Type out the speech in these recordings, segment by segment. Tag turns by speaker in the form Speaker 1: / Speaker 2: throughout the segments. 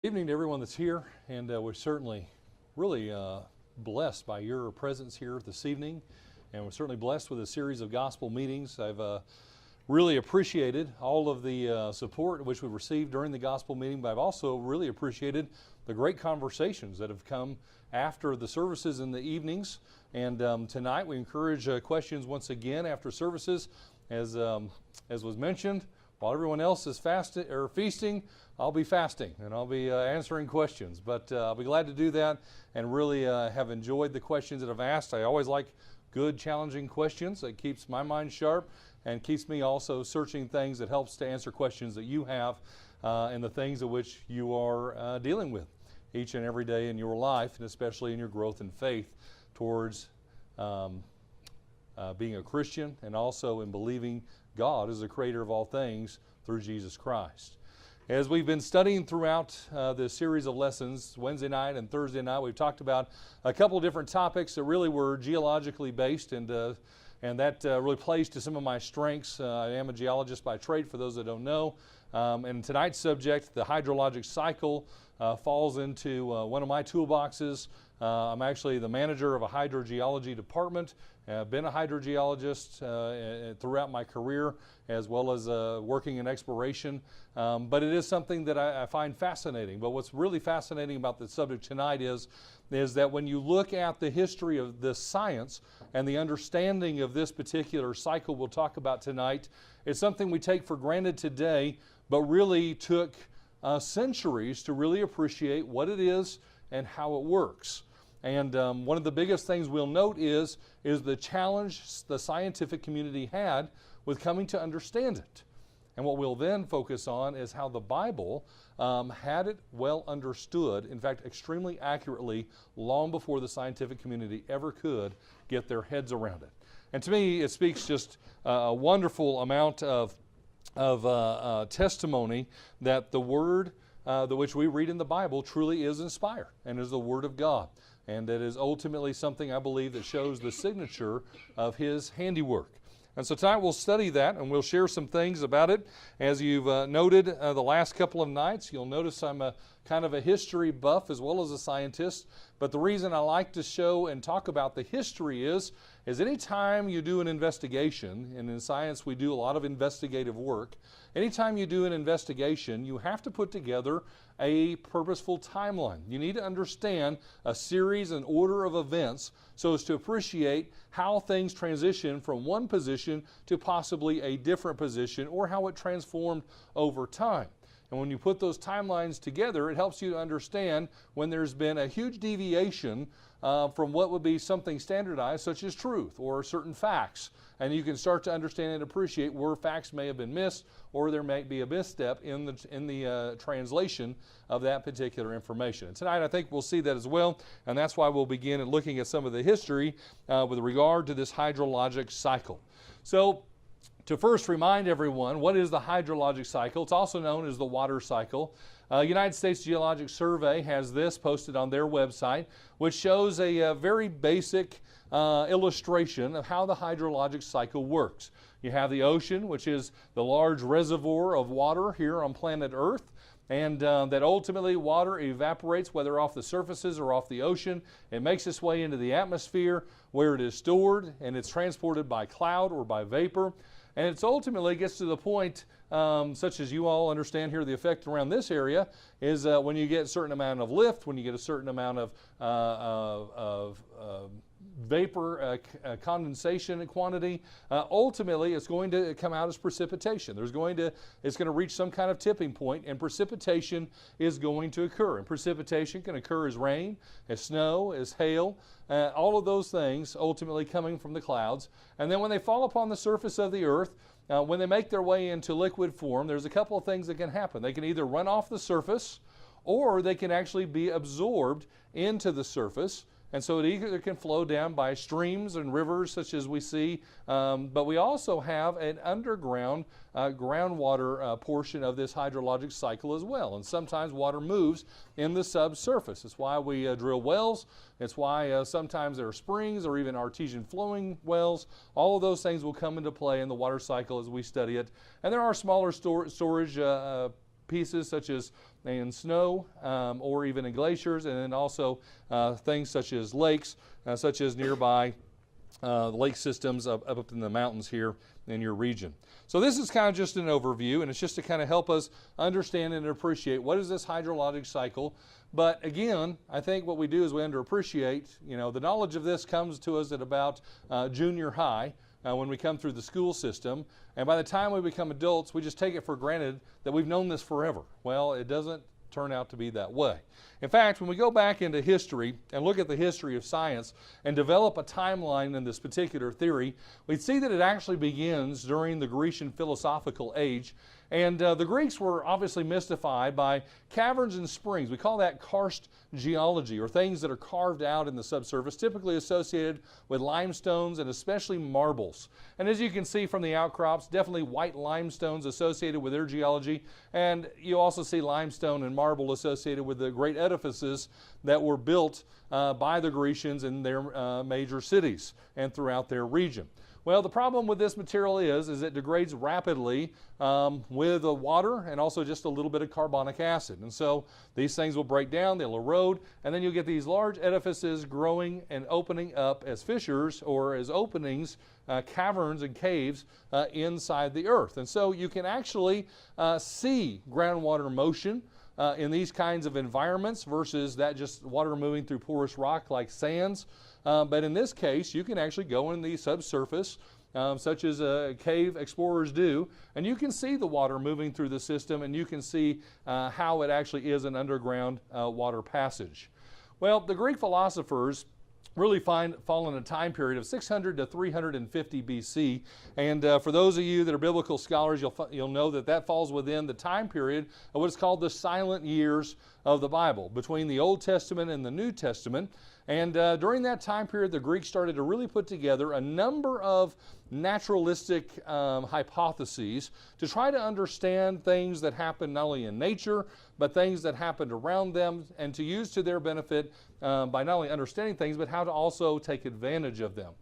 Speaker 1: Evening to everyone that's here, and we're certainly really blessed by your presence here this evening, and we're certainly blessed with a series of gospel meetings. I've really appreciated all of the support which we've received during the gospel meeting, but I've also really appreciated the great conversations that have come after the services in the evenings. And tonight we encourage questions once again after services, as was mentioned. While everyone else is fasting or feasting, I'll be fasting and I'll be answering questions. But I'll be glad to do that, and really have enjoyed the questions that I've asked. I always like good, challenging questions. It keeps my mind sharp and keeps me also searching things that helps to answer questions that you have and the things of which you are dealing with each and every day in your life, and especially in your growth in faith towards being a Christian, and also in believing God is the creator of all things through Jesus Christ. As we've been studying throughout this series of lessons, Wednesday night and Thursday night, we've talked about a couple of different topics that really were geologically based, and that really plays to some of my strengths. I am a geologist by trade, for those that don't know. And tonight's subject, the hydrologic cycle, falls into one of my toolboxes. I'm actually the manager of a hydrogeology department. I've been a hydrogeologist throughout my career, as well as working in exploration. But it is something that I find fascinating. But what's really fascinating about the subject tonight is that when you look at the history of this science and the understanding of this particular cycle we'll talk about tonight, it's something we take for granted today, but really took centuries to really appreciate what it is and how it works. And one of the biggest things we'll note is the challenge the scientific community had with coming to understand it. And what we'll then focus on is how the Bible had it well understood, in fact, extremely accurately, long before the scientific community ever could get their heads around it. And to me, it speaks just a wonderful amount of testimony that the Word which we read in the Bible truly is inspired and is the Word of God. And it is ultimately something, I believe, that shows the signature of His handiwork. And so tonight we'll study that, and we'll share some things about it. As you've noted the last couple of nights, you'll notice I'm a kind of a history buff as well as a scientist. But the reason I like to show and talk about the history is anytime you do an investigation, and in science we do a lot of investigative work, anytime you do an investigation, you have to put together a purposeful timeline. You need to understand a series and order of events so as to appreciate how things transition from one position to possibly a different position, or how it transformed over time. And when you put those timelines together, it helps you to understand when there's been a huge deviation from what would be something standardized, such as truth or certain facts. And you can start to understand and appreciate where facts may have been missed, or there may be a misstep in the translation of that particular information. And tonight I think we'll see that as well, and that's why we'll begin at looking at some of the history with regard to this hydrologic cycle. So, to first remind everyone, what is the hydrologic cycle? It's also known as the water cycle. United States Geologic Survey has this posted on their website, which shows a very basic illustration of how the hydrologic cycle works. You have the ocean, which is the large reservoir of water here on planet Earth, and that ultimately water evaporates, whether off the surfaces or off the ocean. It makes its way into the atmosphere, where it is stored, and it's transported by cloud or by vapor. And it ultimately gets to the point, such as you all understand here, the effect around this area is when you get a certain amount of lift, when you get a certain amount of vapor condensation quantity, ultimately it's going to come out as precipitation. It's going to reach some kind of tipping point, and precipitation is going to occur. And precipitation can occur as rain, as snow, as hail, all of those things ultimately coming from the clouds. And then when they fall upon the surface of the earth, when they make their way into liquid form, there's a couple of things that can happen. They can either run off the surface, or they can actually be absorbed into the surface. And so it either can flow down by streams and rivers, such as we see, but we also have an underground groundwater portion of this hydrologic cycle as well. And sometimes water moves in the subsurface. It's why we drill wells. It's why sometimes there are springs or even artesian flowing wells. All of those things will come into play in the water cycle as we study it. And there are smaller storage pieces such as in snow or even in glaciers, and then also things such as lakes, such as nearby lake systems up in the mountains here in your region. So this is kind of just an overview, and it's just to kind of help us understand and appreciate what is this hydrologic cycle. But again, I think what we do is we underappreciate, the knowledge of this comes to us at about junior high when we come through the school system. And by the time we become adults, we just take it for granted that we've known this forever. Well, it doesn't turn out to be that way. In fact, when we go back into history and look at the history of science and develop a timeline in this particular theory, we see that it actually begins during the Grecian philosophical age. And the Greeks were obviously mystified by caverns and springs. We call that karst geology, or things that are carved out in the subsurface, typically associated with limestones and especially marbles. And as you can see from the outcrops, definitely white limestones associated with their geology. And you also see limestone and marble associated with the great edifices that were built by the Grecians in their major cities and throughout their region. Well, the problem with this material is it degrades rapidly with the water and also just a little bit of carbonic acid. And so these things will break down, they'll erode, and then you'll get these large edifices growing and opening up as fissures or as openings, caverns and caves inside the earth. And so you can actually see groundwater motion in these kinds of environments versus that just water moving through porous rock like sands. But in this case, you can actually go in the subsurface, such as cave explorers do, and you can see the water moving through the system, and you can see how it actually is an underground water passage. Well, the Greek philosophers really fall in a time period of 600 to 350 BC. And for those of you that are biblical scholars, you'll know that falls within the time period of what is called the silent years of the Bible, between the Old Testament and the New Testament. And during that time period, the Greeks started to really put together a number of naturalistic hypotheses to try to understand things that happen not only in nature, but things that happened around them, and to use to their benefit by not only understanding things, but how to also take advantage of them.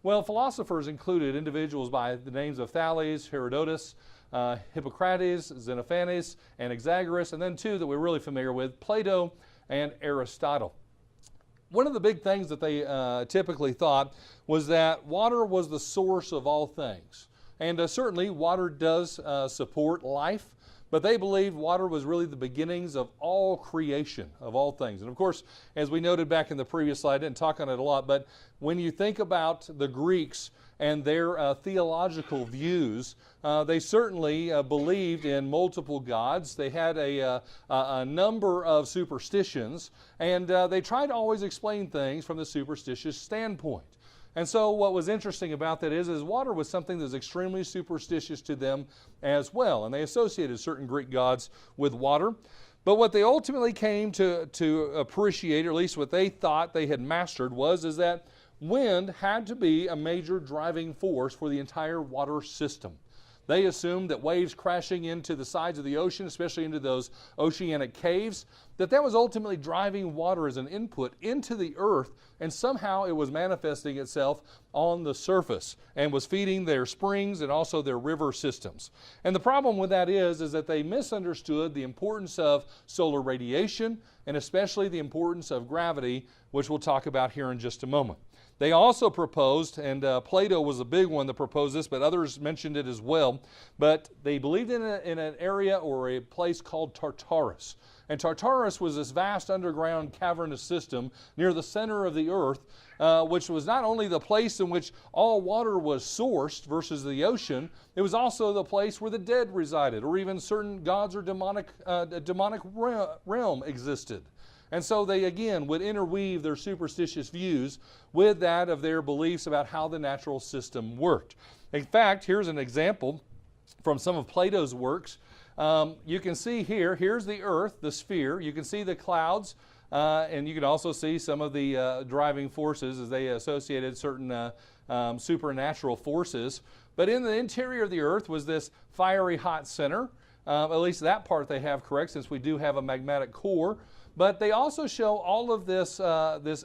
Speaker 1: Well, philosophers included individuals by the names of Thales, Herodotus, Hippocrates, Xenophanes, and Anaxagoras, and then two that we're really familiar with, Plato and Aristotle. One of the big things that they typically thought was that water was the source of all things. And certainly water does support life, but they believed water was really the beginnings of all creation, of all things. And of course, as we noted back in the previous slide, I didn't talk on it a lot, but when you think about the Greeks and their theological views, they certainly believed in multiple gods. They had a number of superstitions, and they tried to always explain things from the superstitious standpoint. And so what was interesting about that is water was something that was extremely superstitious to them as well, and they associated certain Greek gods with water. But what they ultimately came to appreciate, or at least what they thought they had mastered, is that wind had to be a major driving force for the entire water system. They assumed that waves crashing into the sides of the ocean, especially into those oceanic caves, that was ultimately driving water as an input into the earth, and somehow it was manifesting itself on the surface and was feeding their springs and also their river systems. And the problem with that is that they misunderstood the importance of solar radiation and especially the importance of gravity, which we'll talk about here in just a moment. They also proposed, and Plato was a big one that proposed this, but others mentioned it as well, but they believed in an area or a place called Tartarus. And Tartarus was this vast underground cavernous system near the center of the earth, which was not only the place in which all water was sourced versus the ocean, it was also the place where the dead resided, or even certain gods or demonic realm existed. And so they, again, would interweave their superstitious views with that of their beliefs about how the natural system worked. In fact, here's an example from some of Plato's works. You can see here's the earth, the sphere. You can see the clouds, and you can also see some of the driving forces as they associated certain supernatural forces. But in the interior of the earth was this fiery hot center. At least that part they have correct, since we do have a magmatic core. But they also show all of this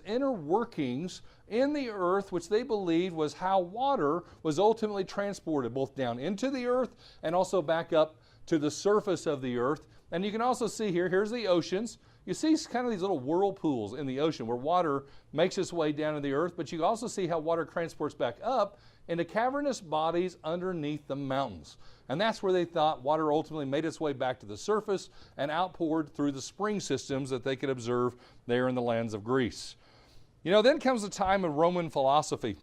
Speaker 1: inner workings in the earth, which they believed was how water was ultimately transported, both down into the earth and also back up to the surface of the earth. And you can also see here, here's the oceans. You see kind of these little whirlpools in the ocean where water makes its way down to the earth, but you also see how water transports back up into cavernous bodies underneath the mountains. And that's where they thought water ultimately made its way back to the surface and outpoured through the spring systems that they could observe there in the lands of Greece. You know, then comes the time of Roman philosophy.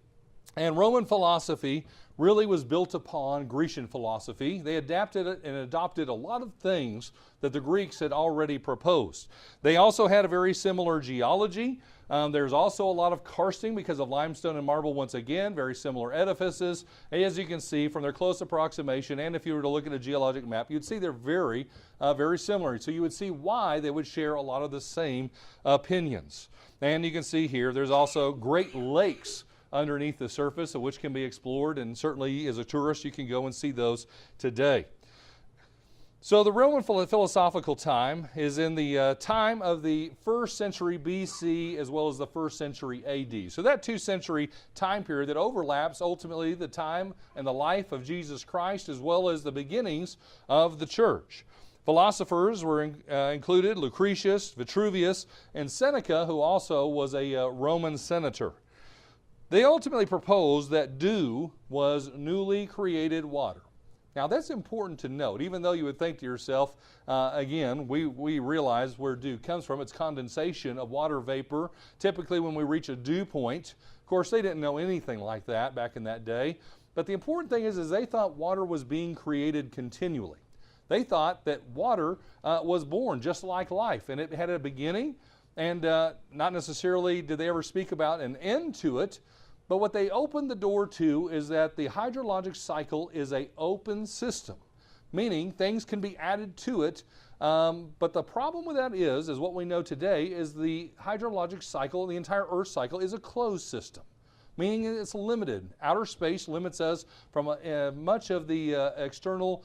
Speaker 1: And Roman philosophy really was built upon Grecian philosophy. They adapted it and adopted a lot of things that the Greeks had already proposed. They also had a very similar geology. There's also a lot of karsting because of limestone and marble, once again, very similar edifices. As you can see from their close approximation, and if you were to look at a geologic map, you'd see they're very similar. So you would see why they would share a lot of the same opinions. And you can see here, there's also Great Lakes underneath the surface, which can be explored, and certainly as a tourist you can go and see those today. So the Roman philosophical time is in the time of the 1st century BC as well as the 1st century AD. So that 2-century time period that overlaps ultimately the time and the life of Jesus Christ as well as the beginnings of the church. Philosophers were included Lucretius, Vitruvius, and Seneca, who also was a Roman senator. They ultimately proposed that dew was newly created water. Now that's important to note, even though you would think to yourself, again, we realize where dew comes from. It's condensation of water vapor, typically when we reach a dew point. Of course, they didn't know anything like that back in that day. But the important thing is they thought water was being created continually. They thought that water was born just like life, and it had a beginning, and not necessarily did they ever speak about an end to it. But what they opened the door to is that the hydrologic cycle is an open system, meaning things can be added to it. But the problem with that is what we know today is the hydrologic cycle, the entire Earth cycle, is a closed system, meaning it's limited. Outer space limits us from much of the external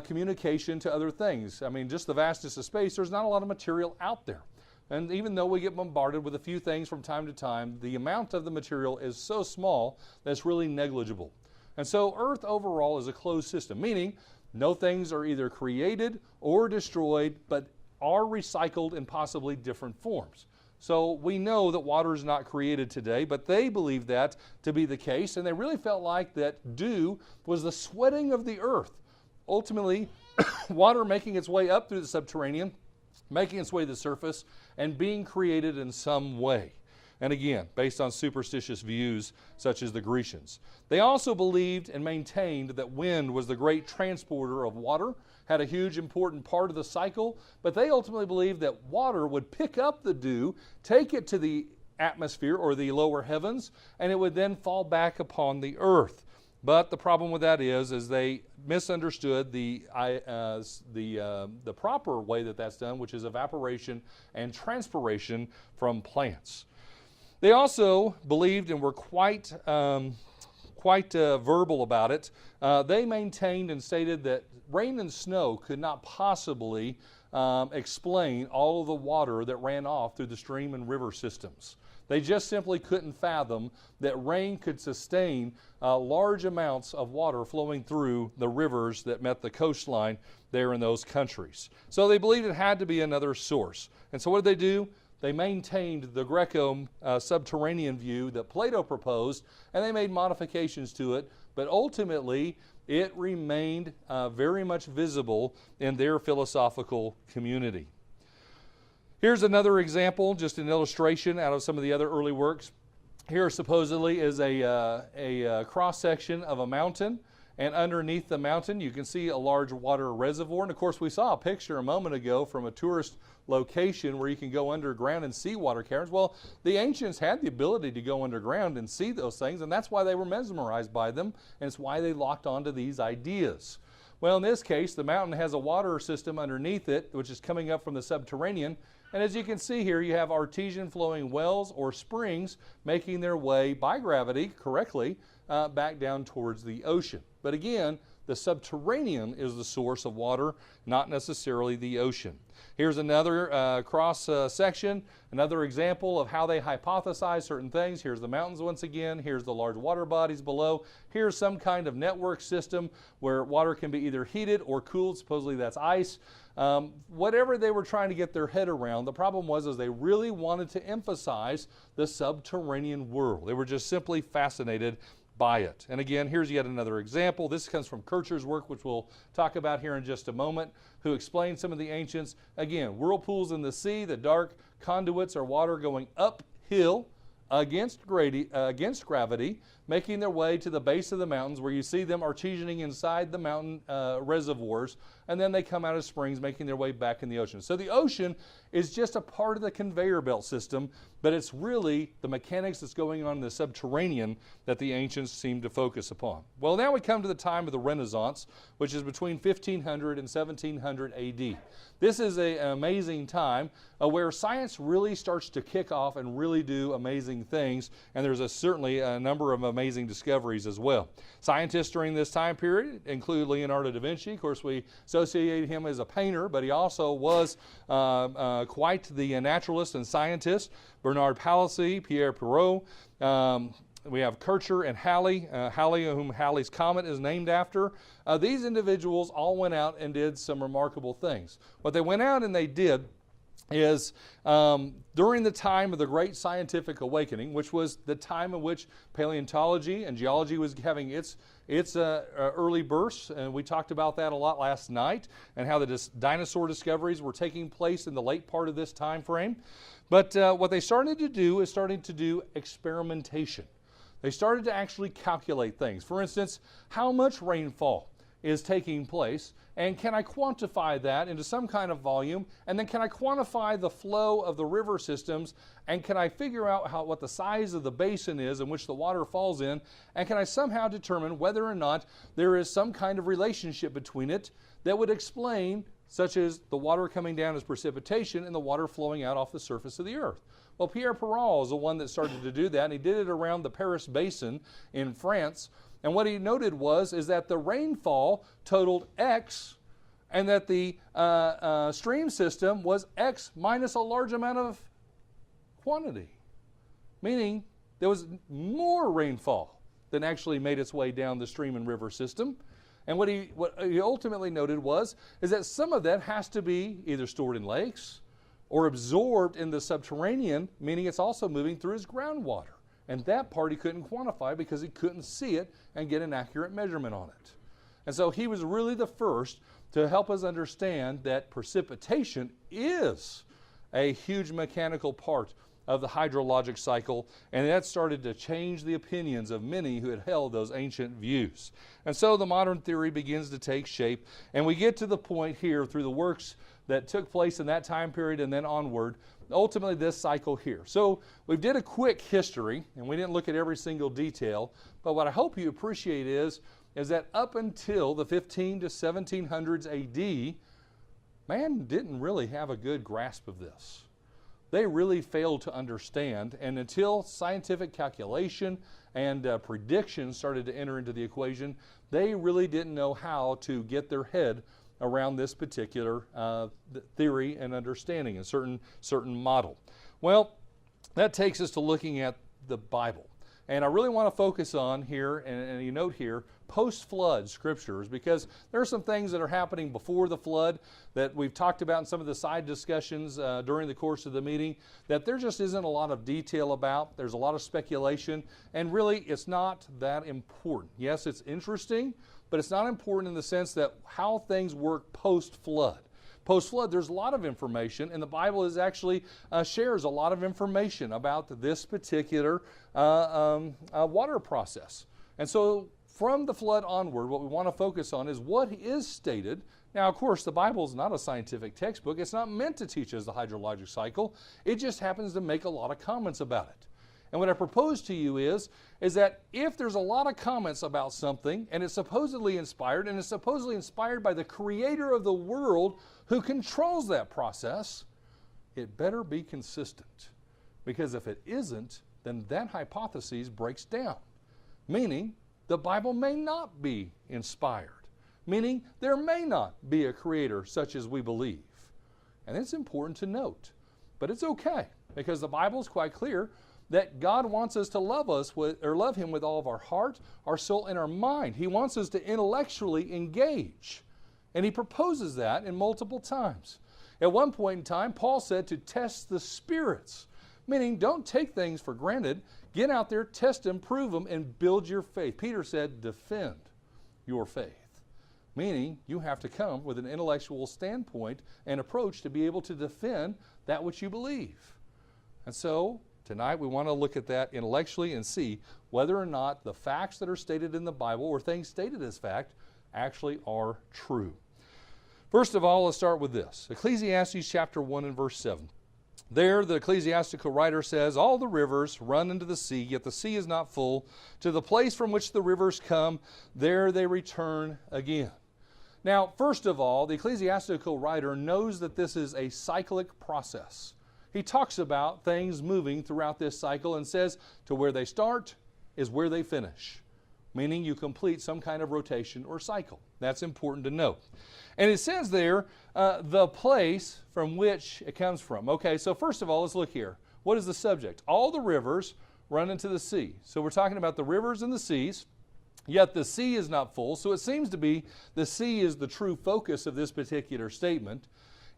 Speaker 1: communication to other things. I mean, just the vastness of space, there's not a lot of material out there. And even though we get bombarded with a few things from time to time, the amount of the material is so small that it's really negligible. And so Earth overall is a closed system, meaning no things are either created or destroyed, but are recycled in possibly different forms. So we know that water is not created today, but they believed that to be the case, and they really felt like that dew was the sweating of the earth. Ultimately, water making its way up through the subterranean, making its way to the surface, and being created in some way. And again, based on superstitious views such as the Grecians. They also believed and maintained that wind was the great transporter of water, had a huge important part of the cycle, but they ultimately believed that water would pick up the dew, take it to the atmosphere or the lower heavens, and it would then fall back upon the earth. But the problem with that is they misunderstood the proper way that that's done, which is evaporation and transpiration from plants. They also believed and were quite verbal about it. They maintained and stated that rain and snow could not possibly explain all of the water that ran off through the stream and river systems. They just simply couldn't fathom that rain could sustain large amounts of water flowing through the rivers that met the coastline there in those countries. So they believed it had to be another source. And so what did they do? They maintained the Greco-subterranean view that Plato proposed, and they made modifications to it, but ultimately it remained very much visible in their philosophical community. Here's another example, just an illustration out of some of the other early works. Here supposedly is a cross-section of a mountain, and underneath the mountain you can see a large water reservoir. And of course we saw a picture a moment ago from a tourist location where you can go underground and see water caverns. Well, the ancients had the ability to go underground and see those things, and that's why they were mesmerized by them, and it's why they locked onto these ideas. Well, in this case, the mountain has a water system underneath it, which is coming up from the subterranean. And as you can see here, you have artesian flowing wells or springs making their way by gravity correctly back down towards the ocean. But again, the subterranean is the source of water, not necessarily the ocean. Here's another cross section, another example of how they hypothesize certain things. Here's the mountains once again. Here's the large water bodies below. Here's some kind of network system where water can be either heated or cooled. Supposedly that's ice. Whatever they were trying to get their head around, the problem was is they really wanted to emphasize the subterranean world. They were just simply fascinated by it. And again, here's yet another example. This comes from Kircher's work, which we'll talk about here in just a moment, who explains some of the ancients. Again, whirlpools in the sea, the dark conduits are water going uphill against gravity, making their way to the base of the mountains where you see them artesianing inside the mountain reservoirs, and then they come out of springs making their way back in the ocean. So the ocean is just a part of the conveyor belt system, but it's really the mechanics that's going on in the subterranean that the ancients seem to focus upon. Well, now we come to the time of the Renaissance, which is between 1500 and 1700 AD. This is an amazing time where science really starts to kick off and really do amazing things, and there's certainly a number of amazing discoveries as well. Scientists during this time period include Leonardo da Vinci. Of course, we associate him as a painter, but he also was quite the naturalist and scientist. Bernard Palissy, Pierre Perrault. We have Kircher and Halley, whom Halley's Comet is named after. These individuals all went out and did some remarkable things. What they went out and they did is during the time of the Great Scientific Awakening, which was the time in which paleontology and geology was having its early bursts, and we talked about that a lot last night, and how the dinosaur discoveries were taking place in the late part of this time frame. But what they started to do is starting to do experimentation. They started to actually calculate things. For instance, how much rainfall is taking place, and can I quantify that into some kind of volume, and then can I quantify the flow of the river systems, and can I figure out what the size of the basin is in which the water falls in, and can I somehow determine whether or not there is some kind of relationship between it that would explain, such as the water coming down as precipitation and the water flowing out off the surface of the earth. Well, Pierre Perrault is the one that started to do that, and he did it around the Paris Basin in France. And what he noted is that the rainfall totaled X, and that the stream system was X minus a large amount of quantity, meaning there was more rainfall than actually made its way down the stream and river system. And what he ultimately noted is that some of that has to be either stored in lakes or absorbed in the subterranean, meaning it's also moving through his groundwater. And that part he couldn't quantify because he couldn't see it and get an accurate measurement on it. And so he was really the first to help us understand that precipitation is a huge mechanical part of the hydrologic cycle, and that started to change the opinions of many who had held those ancient views. And so the modern theory begins to take shape, and we get to the point here through the works that took place in that time period and then onward, ultimately this cycle here. So we did a quick history, and we didn't look at every single detail, but what I hope you appreciate is that up until the 15 to 1700s AD, man didn't really have a good grasp of this. They really failed to understand, and until scientific calculation and prediction started to enter into the equation, they really didn't know how to get their head around this particular theory and understanding, a certain model. Well, that takes us to looking at the Bible. And I really want to focus on here, and you note here, post-flood scriptures, because there are some things that are happening before the flood that we've talked about in some of the side discussions during the course of the meeting that there just isn't a lot of detail about. There's a lot of speculation, and really it's not that important. Yes, it's interesting, but it's not important in the sense that how things work post-flood. Post-flood, there's a lot of information, and the Bible is actually shares a lot of information about this particular water process. And so from the flood onward, what we want to focus on is what is stated. Now, of course, the Bible is not a scientific textbook. It's not meant to teach us the hydrologic cycle. It just happens to make a lot of comments about it. And what I propose to you is that if there's a lot of comments about something, and it's supposedly inspired, and it's supposedly inspired by the creator of the world who controls that process, it better be consistent. Because if it isn't, then that hypothesis breaks down. Meaning, the Bible may not be inspired. meaning there may not be a creator such as we believe. And it's important to note. But it's okay, because the Bible is quite clear that God wants us to love Him with all of our heart, our soul, and our mind. He wants us to intellectually engage. And He proposes that in multiple times. At one point in time, Paul said to test the spirits, meaning don't take things for granted. Get out there, test them, prove them, and build your faith. Peter said, defend your faith, meaning you have to come with an intellectual standpoint and approach to be able to defend that which you believe. And so tonight we want to look at that intellectually and see whether or not the facts that are stated in the Bible, or things stated as fact, actually are true. First of all, let's start with this. Ecclesiastes chapter 1 and verse 7. There, the ecclesiastical writer says, all the rivers run into the sea, yet the sea is not full. To the place from which the rivers come, there they return again. Now, first of all, the ecclesiastical writer knows that this is a cyclic process. He talks about things moving throughout this cycle and says to where they start is where they finish, meaning you complete some kind of rotation or cycle. That's important to note. And it says there, the place from which it comes from. Okay, so first of all, let's look here. What is the subject? All the rivers run into the sea. So we're talking about the rivers and the seas, yet the sea is not full. So it seems to be the sea is the true focus of this particular statement.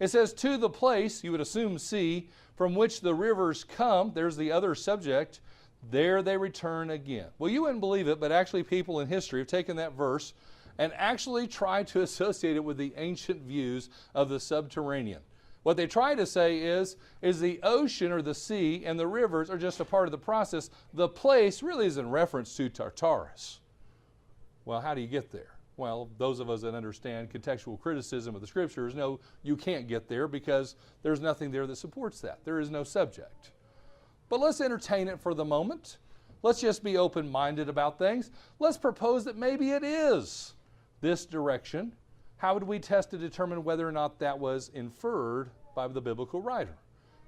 Speaker 1: It says, to the place, you would assume sea, from which the rivers come. There's the other subject. There they return again. Well, you wouldn't believe it, but actually people in history have taken that verse and actually tried to associate it with the ancient views of the subterranean. What they try to say is the ocean or the sea and the rivers are just a part of the process. The place really is in reference to Tartarus. Well, how do you get there? Well, those of us that understand contextual criticism of the Scriptures know you can't get there because there's nothing there that supports that. There is no subject. But let's entertain it for the moment. Let's just be open-minded about things. Let's propose that maybe it is this direction. How would we test to determine whether or not that was inferred by the biblical writer?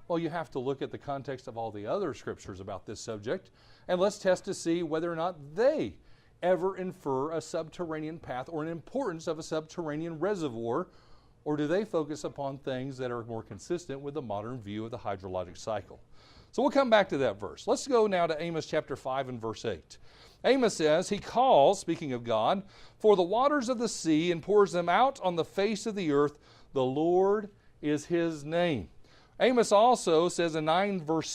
Speaker 1: Well, you have to look at the context of all the other scriptures about this subject, and let's test to see whether or not they ever infer a subterranean path or an importance of a subterranean reservoir, or do they focus upon things that are more consistent with the modern view of the hydrologic cycle? So we'll come back to that verse. Let's go now to Amos chapter 5 and verse 8. Amos says, He calls, speaking of God, for the waters of the sea and pours them out on the face of the earth. The Lord is His name. Amos also says in chapter 9 verse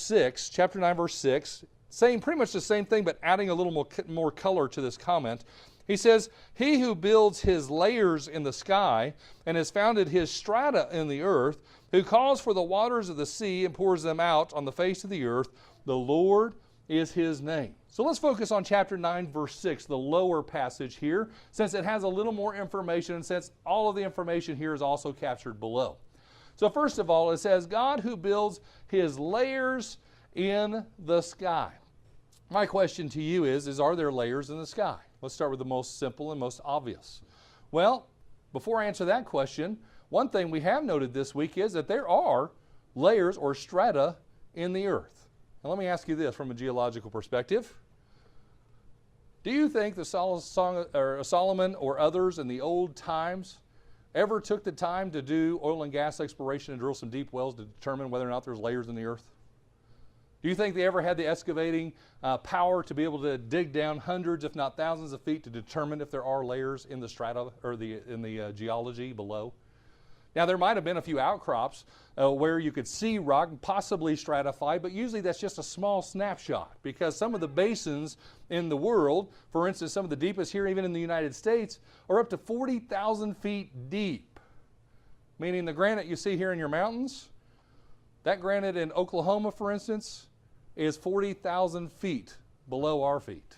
Speaker 1: 6, saying pretty much the same thing but adding a little more color to this comment. He says, He who builds His layers in the sky and has founded His strata in the earth, who calls for the waters of the sea and pours them out on the face of the earth, the Lord is His name. So let's focus on chapter 9, verse 6, the lower passage here, since it has a little more information and since all of the information here is also captured below. So first of all, it says, God who builds His layers in the sky. My question to you is are there layers in the sky? Let's start with the most simple and most obvious. Well, before I answer that question, one thing we have noted this week is that there are layers or strata in the earth. Now let me ask you this from a geological perspective. Do you think the Solomon or others in the old times ever took the time to do oil and gas exploration and drill some deep wells to determine whether or not there's layers in the earth? Do you think they ever had the excavating power to be able to dig down hundreds, if not thousands of feet to determine if there are layers in the strata or in the geology below? Now, there might have been a few outcrops where you could see rock possibly stratified, but usually that's just a small snapshot because some of the basins in the world, for instance, some of the deepest here, even in the United States, are up to 40,000 feet deep, meaning the granite you see here in your mountains, that granite in Oklahoma, for instance, is 40,000 feet below our feet.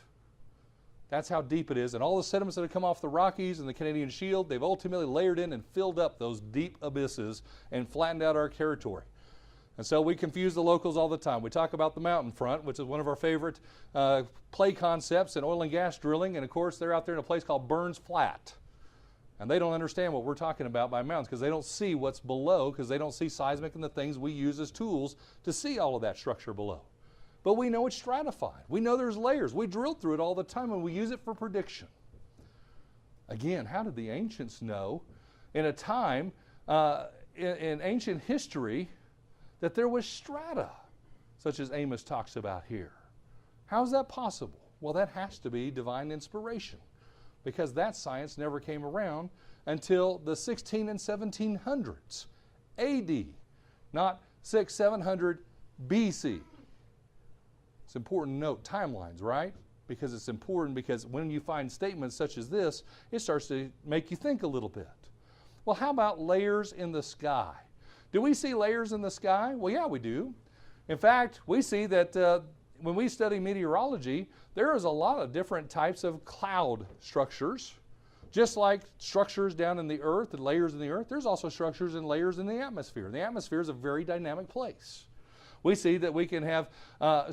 Speaker 1: That's how deep it is. And all the sediments that have come off the Rockies and the Canadian Shield, they've ultimately layered in and filled up those deep abysses and flattened out our territory. And so we confuse the locals all the time. We talk about the mountain front, which is one of our favorite play concepts in oil and gas drilling. And of course, they're out there in a place called Burns Flat. And they don't understand what we're talking about by mountains because they don't see what's below because they don't see seismic and the things we use as tools to see all of that structure below. But we know it's stratified. We know there's layers. We drill through it all the time and we use it for prediction. Again, how did the ancients know in a time in ancient history that there was strata, such as Amos talks about here? How is that possible? Well, that has to be divine inspiration, because that science never came around until the 16 and 1700s AD, not 700 BC. It's important to note timelines, right? Because it's important, because when you find statements such as this, it starts to make you think a little bit. Well, how about layers in the sky? Do we see layers in the sky? Well, yeah, we do. In fact, we see that when we study meteorology, there is a lot of different types of cloud structures. Just like structures down in the earth and layers in the earth, there's also structures and layers in the atmosphere. The atmosphere is a very dynamic place. We see that we can have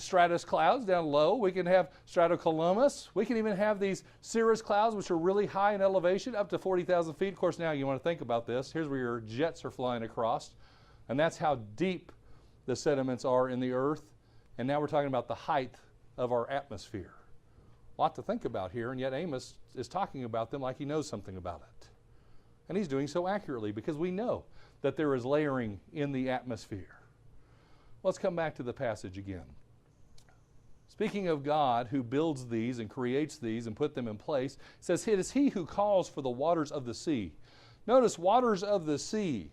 Speaker 1: stratus clouds down low. We can have stratocumulus. We can even have these cirrus clouds, which are really high in elevation, up to 40,000 feet. Of course, now you want to think about this. Here's where your jets are flying across. And that's how deep the sediments are in the earth. And now we're talking about the height of our atmosphere. A lot to think about here, and yet Amos is talking about them like he knows something about it. And he's doing so accurately, because we know that there is layering in the atmosphere. Let's come back to the passage again. Speaking of God who builds these and creates these and put them in place, it says, "It is he who calls for the waters of the sea." Notice, waters of the sea.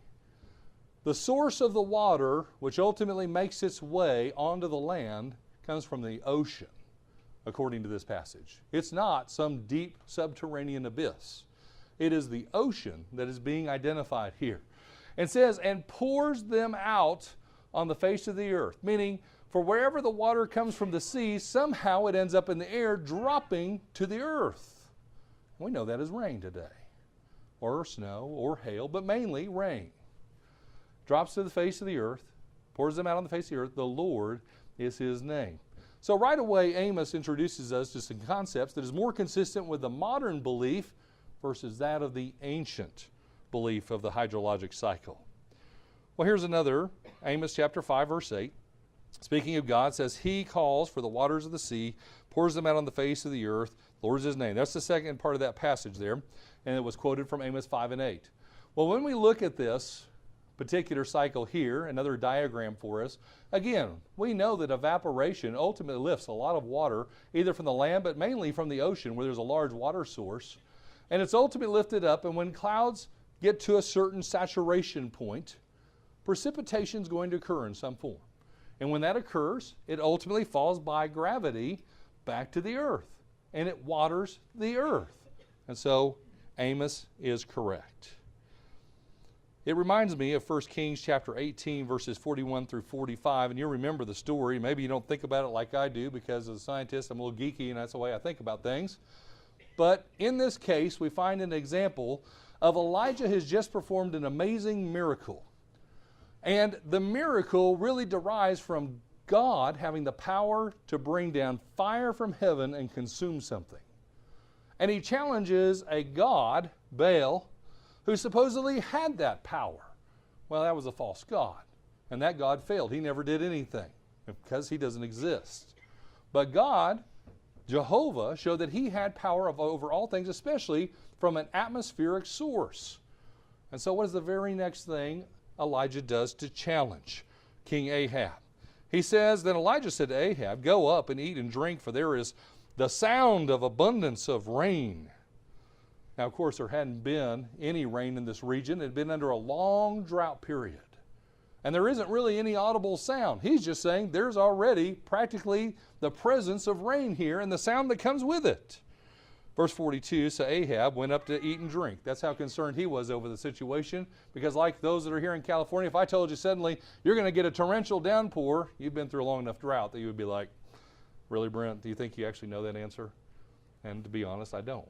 Speaker 1: The source of the water, which ultimately makes its way onto the land, comes from the ocean, according to this passage. It's not some deep subterranean abyss. It is the ocean that is being identified here. And says, "and pours them out on the face of the earth," meaning for wherever the water comes from the sea, somehow it ends up in the air, dropping to the earth. We know that as rain today, or snow, or hail, but mainly rain. Drops to the face of the earth, pours them out on the face of the earth. The Lord is his name. So right away, Amos introduces us to some concepts that is more consistent with the modern belief versus that of the ancient belief of the hydrologic cycle. Well, here's another, Amos chapter 5, verse 8. Speaking of God, says, "He calls for the waters of the sea, pours them out on the face of the earth. The Lord is his name." That's the second part of that passage there, and it was quoted from Amos 5 and 8. Well, when we look at this particular cycle here, another diagram for us, again, we know that evaporation ultimately lifts a lot of water, either from the land, but mainly from the ocean, where there's a large water source. And it's ultimately lifted up, and when clouds get to a certain saturation point, precipitation is going to occur in some form. And when that occurs, it ultimately falls by gravity back to the earth, and it waters the earth. And so Amos is correct. It reminds me of 1 Kings chapter 18, verses 41 through 45, and you remember the story. Maybe you don't think about it like I do, because as a scientist, I'm a little geeky, and that's the way I think about things. But in this case, we find an example of Elijah has just performed an amazing miracle. And the miracle really derives from God having the power to bring down fire from heaven and consume something. And he challenges a god, Baal, who supposedly had that power. Well, that was a false god, and that god failed. He never did anything because he doesn't exist. But God, Jehovah, showed that he had power over all things, especially from an atmospheric source. And so what is the very next thing Elijah does to challenge King Ahab? He says, "Then Elijah said to Ahab, 'Go up and eat and drink, for there is the sound of abundance of rain.'" Now, of course, there hadn't been any rain in this region. It had been under a long drought period. And there isn't really any audible sound. He's just saying there's already practically the presence of rain here and the sound that comes with it. Verse 42, "So Ahab went up to eat and drink." That's how concerned he was over the situation, because like those that are here in California, if I told you suddenly you're going to get a torrential downpour, you've been through a long enough drought that you would be like, "Really, Brent, do you think you actually know that answer?" And to be honest, I don't.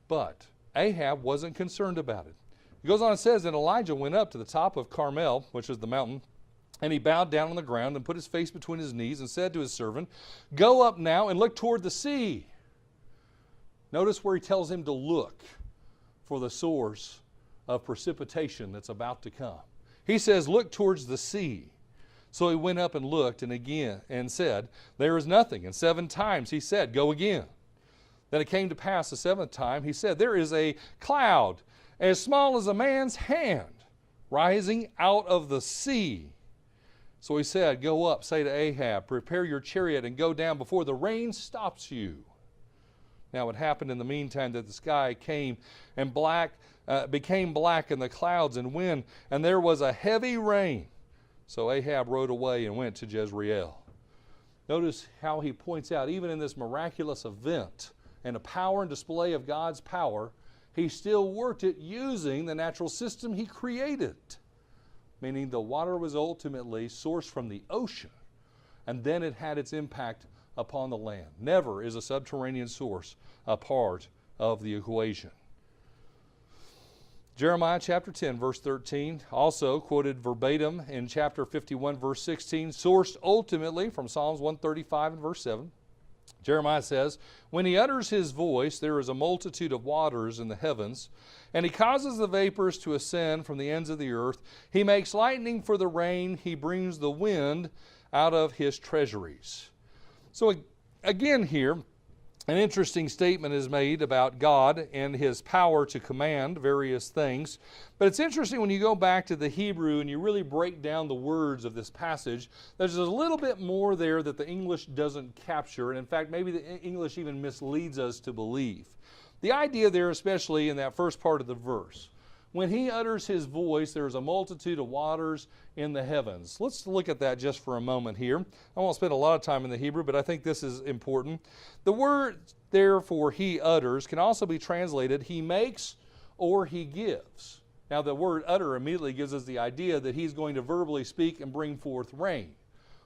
Speaker 1: But Ahab wasn't concerned about it. He goes on and says, "And Elijah went up to the top of Carmel," which is the mountain, "and he bowed down on the ground and put his face between his knees and said to his servant, 'Go up now and look toward the sea.'" Notice where he tells him to look for the source of precipitation that's about to come. He says, "Look towards the sea." So he went up and looked and again and said, "There is nothing." And 7 times he said, "Go again." Then it came to pass the seventh time, he said, there is a cloud as small as a man's hand rising out of the sea. So he said, go up, say to Ahab, prepare your chariot and go down before the rain stops you. Now it happened in the meantime that the sky came and became black in the clouds and wind, and there was a heavy rain. So Ahab rode away and went to Jezreel. Notice how he points out, even in this miraculous event and a power and display of God's power, he still worked it using the natural system he created. Meaning the water was ultimately sourced from the ocean, and then it had its impact upon the land. Never is a subterranean source a part of the equation. Jeremiah chapter 10, verse 13, also quoted verbatim in chapter 51, verse 16, sourced ultimately from Psalms 135 and verse 7. Jeremiah says, when he utters his voice, there is a multitude of waters in the heavens, and he causes the vapors to ascend from the ends of the earth. He makes lightning for the rain. He brings the wind out of his treasuries. So again here, an interesting statement is made about God and his power to command various things. But it's interesting when you go back to the Hebrew and you really break down the words of this passage, there's a little bit more there that the English doesn't capture. And in fact, maybe the English even misleads us to believe. The idea there, especially in that first part of the verse, when he utters his voice, there is a multitude of waters in the heavens. Let's look at that just for a moment here. I won't spend a lot of time in the Hebrew, but I think this is important. The word therefore he utters can also be translated he makes or he gives. Now the word utter immediately gives us the idea that he's going to verbally speak and bring forth rain.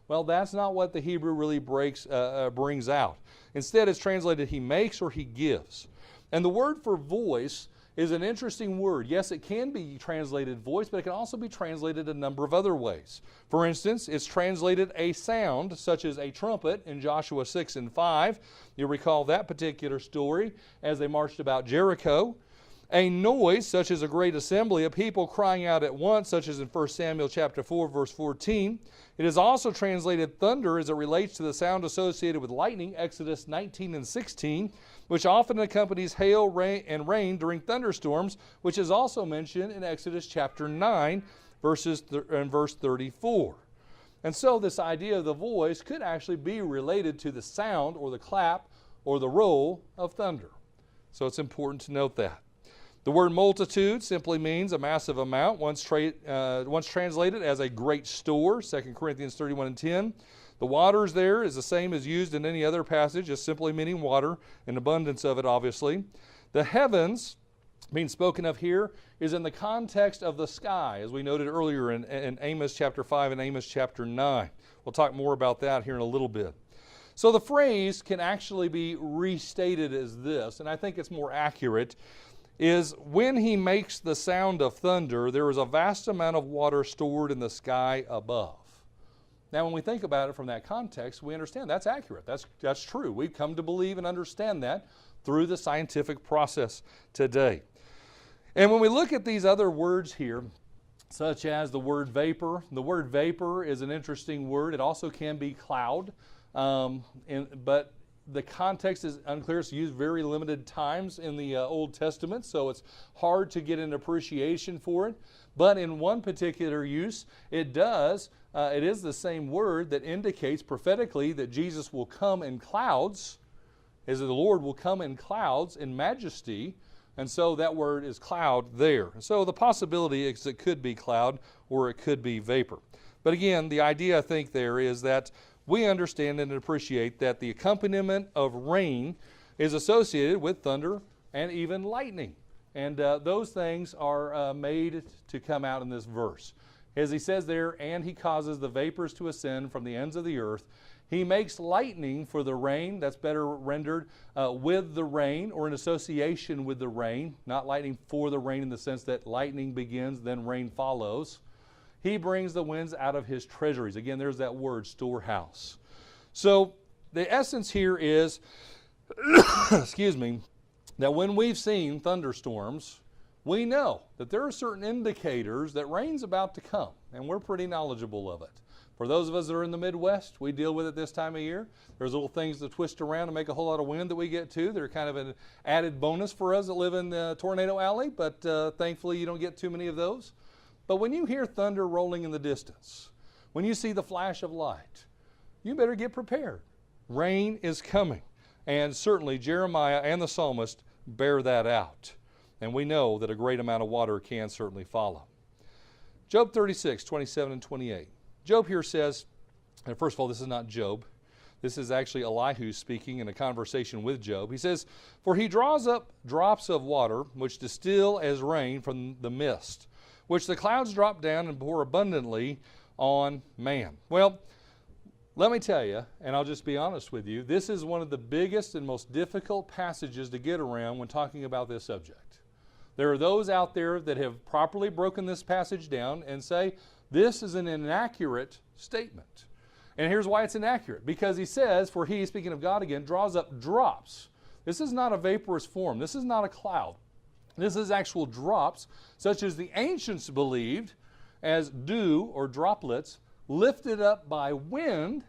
Speaker 1: Well, that's not what the Hebrew really brings out. Instead, it's translated he makes or he gives. And the word for voice is an interesting word. Yes, it can be translated voice, but it can also be translated a number of other ways. For instance, it's translated a sound, such as a trumpet in Joshua 6 and 5. You'll recall that particular story as they marched about Jericho. A noise, such as a great assembly of people crying out at once, such as in 1 Samuel chapter 4, verse 14. It is also translated thunder as it relates to the sound associated with lightning, Exodus 19 and 16, which often accompanies hail, rain, during thunderstorms, which is also mentioned in Exodus chapter 9, verse 34. And so this idea of the voice could actually be related to the sound or the clap or the roll of thunder. So it's important to note that. The word multitude simply means a massive amount, once translated as a great store, 2 Corinthians 31 and 10. The waters there is the same as used in any other passage, just simply meaning water, an abundance of it, obviously. The heavens, being spoken of here, is in the context of the sky, as we noted earlier in Amos chapter 5 and Amos chapter 9. We'll talk more about that here in a little bit. So the phrase can actually be restated as this, and I think it's more accurate, is when he makes the sound of thunder, there is a vast amount of water stored in the sky above. Now, when we think about it from that context, we understand that's accurate. That's true. We've come to believe and understand that through the scientific process today. And when we look at these other words here, such as the word vapor is an interesting word. It also can be cloud, but the context is unclear. It's used very limited times in the Old Testament, so it's hard to get an appreciation for it. But in one particular use, it is the same word that indicates prophetically that Jesus will come in clouds, as the Lord will come in clouds in majesty, and so that word is cloud there. So the possibility is it could be cloud or it could be vapor. But again, the idea I think there is that we understand and appreciate that the accompaniment of rain is associated with thunder and even lightning. And those things are made to come out in this verse. As he says there, and he causes the vapors to ascend from the ends of the earth. He makes lightning for the rain. That's better rendered with the rain or in association with the rain. Not lightning for the rain in the sense that lightning begins, then rain follows. He brings the winds out of his treasuries. Again, there's that word, storehouse. So the essence here is, excuse me, that when we've seen thunderstorms, we know that there are certain indicators that rain's about to come, and we're pretty knowledgeable of it. For those of us that are in the Midwest, we deal with it this time of year. There's little things that twist around and make a whole lot of wind that we get too. They're kind of an added bonus for us that live in the Tornado Alley, but thankfully you don't get too many of those. But when you hear thunder rolling in the distance, when you see the flash of light, you better get prepared. Rain is coming. And certainly Jeremiah and the psalmist bear that out. And we know that a great amount of water can certainly follow. Job 36, 27 and 28. Job here says, and first of all, this is not Job. This is actually Elihu speaking in a conversation with Job. He says, "For he draws up drops of water, which distill as rain from the mist, which the clouds drop down and pour abundantly on man." Well, let me tell you, and I'll just be honest with you, this is one of the biggest and most difficult passages to get around when talking about this subject. There are those out there that have properly broken this passage down and say, this is an inaccurate statement. And here's why it's inaccurate. Because he says, for he, speaking of God again, draws up drops. This is not a vaporous form. This is not a cloud. This is actual drops, such as the ancients believed as dew or droplets lifted up by wind,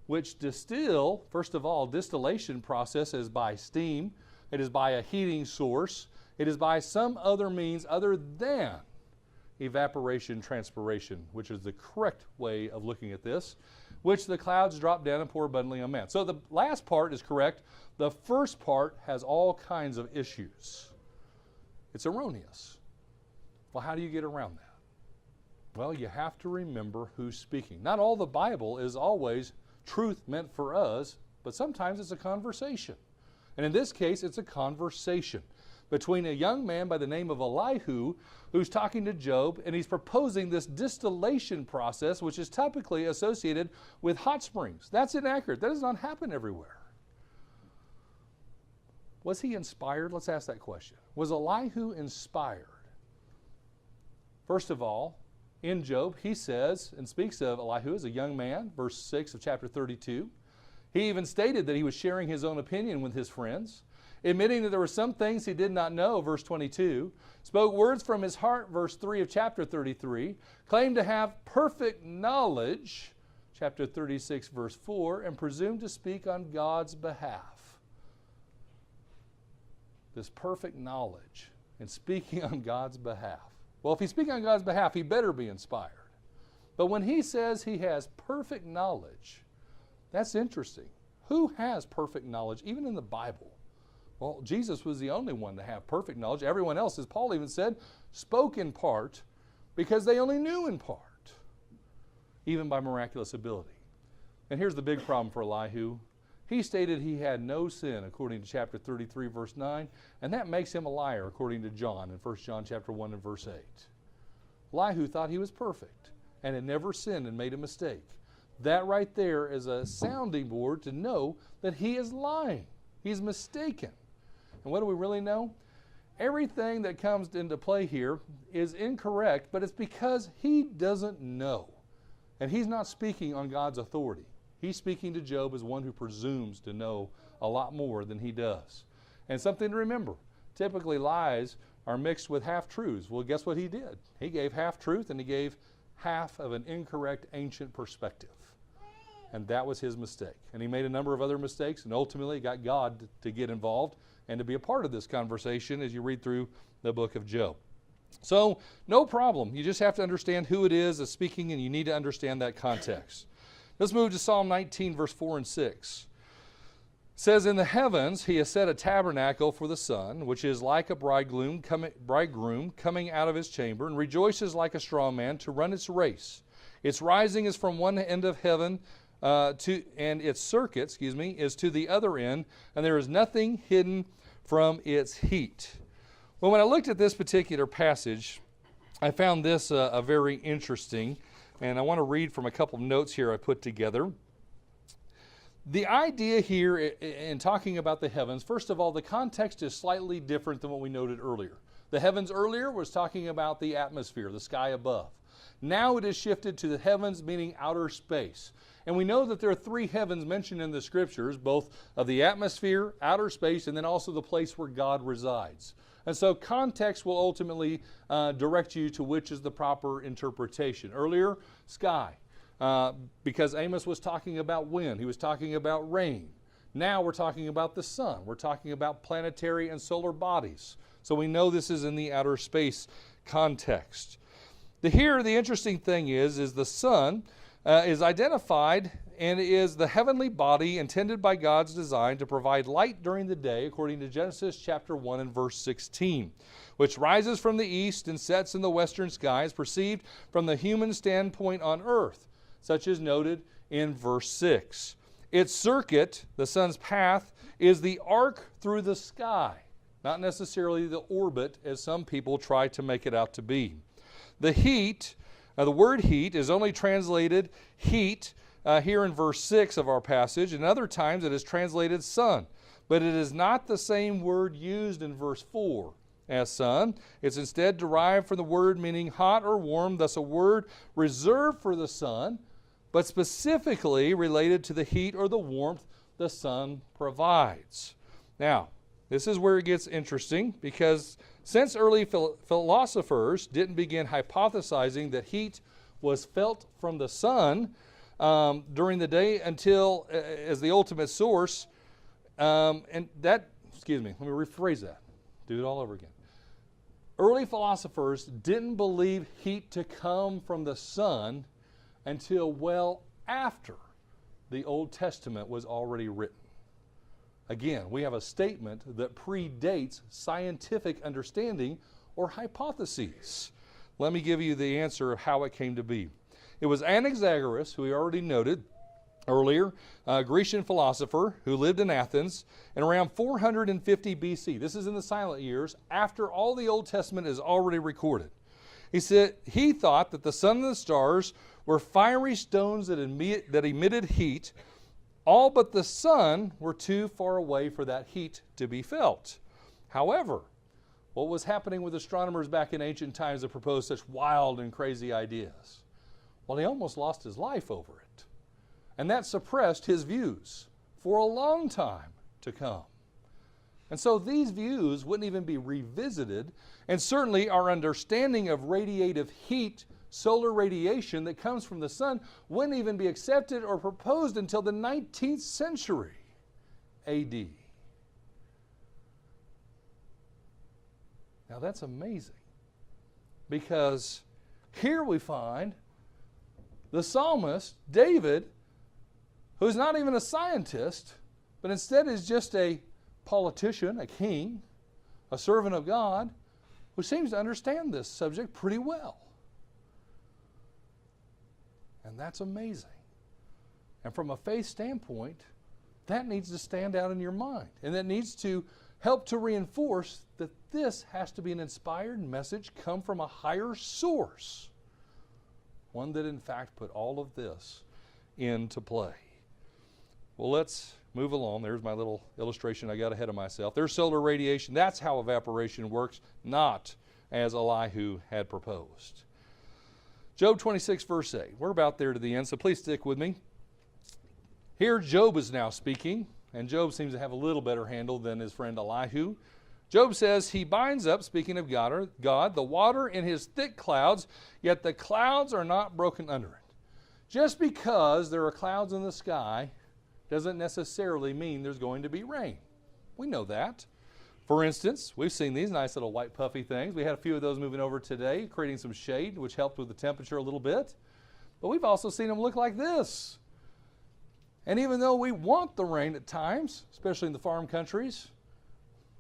Speaker 1: which distill. First of all, distillation process is by steam. It is by a heating source. It is by some other means other than evaporation, transpiration, which is the correct way of looking at this, which the clouds drop down and pour abundantly on man. So the last part is correct. The first part has all kinds of issues. It's erroneous. Well, how do you get around that? Well, you have to remember who's speaking. Not all the Bible is always truth meant for us, but sometimes it's a conversation. And in this case, it's a conversation between a young man by the name of Elihu who's talking to Job, and he's proposing this distillation process, which is typically associated with hot springs. That's inaccurate. That does not happen everywhere. Was he inspired? Let's ask that question. Was Elihu inspired? First of all, in Job, he says and speaks of Elihu as a young man, verse 6 of chapter 32. He even stated that he was sharing his own opinion with his friends, admitting that there were some things he did not know, verse 22, spoke words from his heart, verse 3 of chapter 33, claimed to have perfect knowledge, chapter 36, verse 4, and presumed to speak on God's behalf. This perfect knowledge and speaking on God's behalf. Well, if he's speaking on God's behalf, he better be inspired. But when he says he has perfect knowledge, that's interesting. Who has perfect knowledge, even in the Bible? Well, Jesus was the only one to have perfect knowledge. Everyone else, as Paul even said, spoke in part because they only knew in part, even by miraculous ability. And here's the big problem for Elihu. He stated he had no sin, according to chapter 33, verse 9, and that makes him a liar, according to John in 1 John chapter 1 and verse 8. Elihu thought he was perfect and had never sinned and made a mistake. That right there is a sounding board to know that he is lying. He's mistaken. And what do we really know? Everything that comes into play here is incorrect, but it's because he doesn't know. And he's not speaking on God's authority. He's speaking to Job as one who presumes to know a lot more than he does. And something to remember, typically lies are mixed with half-truths. Well, guess what he did? He gave half-truth and he gave half of an incorrect ancient perspective. And that was his mistake. And he made a number of other mistakes and ultimately got God to get involved and to be a part of this conversation as you read through the book of Job. So, no problem. You just have to understand who it is that's speaking, and you need to understand that context. Let's move to Psalm 19, verse 4 and 6. It says, "In the heavens he has set a tabernacle for the sun, which is like a bridegroom coming out of his chamber, and rejoices like a strong man to run its race. Its rising is from one end of heaven, and its circuit, is to the other end, and there is nothing hidden from its heat." Well, when I looked at this particular passage, I found this very interesting, and I want to read from a couple of notes here I put together. The idea here in talking about the heavens, first of all, the context is slightly different than what we noted earlier. The heavens earlier was talking about the atmosphere, the sky above. Now it is shifted to the heavens, meaning outer space. And we know that there are three heavens mentioned in the scriptures, both of the atmosphere, outer space, and then also the place where God resides. And so context will ultimately direct you to which is the proper interpretation. Earlier, sky. because Amos was talking about wind. He was talking about rain. Now we're talking about the sun. We're talking about planetary and solar bodies. So we know this is in the outer space context. Here, the interesting thing is the sun is identified and is the heavenly body intended by God's design to provide light during the day, according to Genesis chapter 1 and verse 16, which rises from the east and sets in the western skies, perceived from the human standpoint on earth, such as noted in verse 6. Its circuit, the sun's path, is the arc through the sky, not necessarily the orbit as some people try to make it out to be. The heat, the word heat, is only translated heat here in verse 6 of our passage, and other times it is translated sun. But it is not the same word used in verse 4 as sun. It's instead derived from the word meaning hot or warm, thus a word reserved for the sun, but specifically related to the heat or the warmth the sun provides. Now, this is where it gets interesting, because since early philosophers didn't begin hypothesizing that heat was felt from the sun during the day until as the ultimate source, let me rephrase that. Do it all over again. Early philosophers didn't believe heat to come from the sun until well after the Old Testament was already written. Again, we have a statement that predates scientific understanding or hypotheses. Let me give you the answer of how it came to be. It was Anaxagoras, who we already noted earlier, a Grecian philosopher who lived in Athens in around 450 BC. This is in the silent years, after all the Old Testament is already recorded. He said he thought that the sun and the stars were fiery stones that emitted heat. All but the sun were too far away for that heat to be felt. However, what was happening with astronomers back in ancient times that proposed such wild and crazy ideas? Well, he almost lost his life over it. And that suppressed his views for a long time to come. And so these views wouldn't even be revisited, and certainly our understanding of radiative heat, solar radiation that comes from the sun, wouldn't even be accepted or proposed until the 19th century AD. Now that's amazing, because here we find the psalmist, David, who's not even a scientist, but instead is just a politician, a king, a servant of God, who seems to understand this subject pretty well. And that's amazing. And from a faith standpoint, that needs to stand out in your mind. And that needs to help to reinforce that this has to be an inspired message, come from a higher source. One that in fact put all of this into play. Well, let's move along. There's my little illustration. I got ahead of myself. There's solar radiation. That's how evaporation works, not as Elihu had proposed. Job 26, verse 8. We're about there to the end, so please stick with me. Here, Job is now speaking, and Job seems to have a little better handle than his friend Elihu. Job says, he binds up, speaking of God, the water in his thick clouds, yet the clouds are not broken under it. Just because there are clouds in the sky doesn't necessarily mean there's going to be rain. We know that. For instance, we've seen these nice little white puffy things. We had a few of those moving over today, creating some shade, which helped with the temperature a little bit. But we've also seen them look like this. And even though we want the rain at times, especially in the farm countries,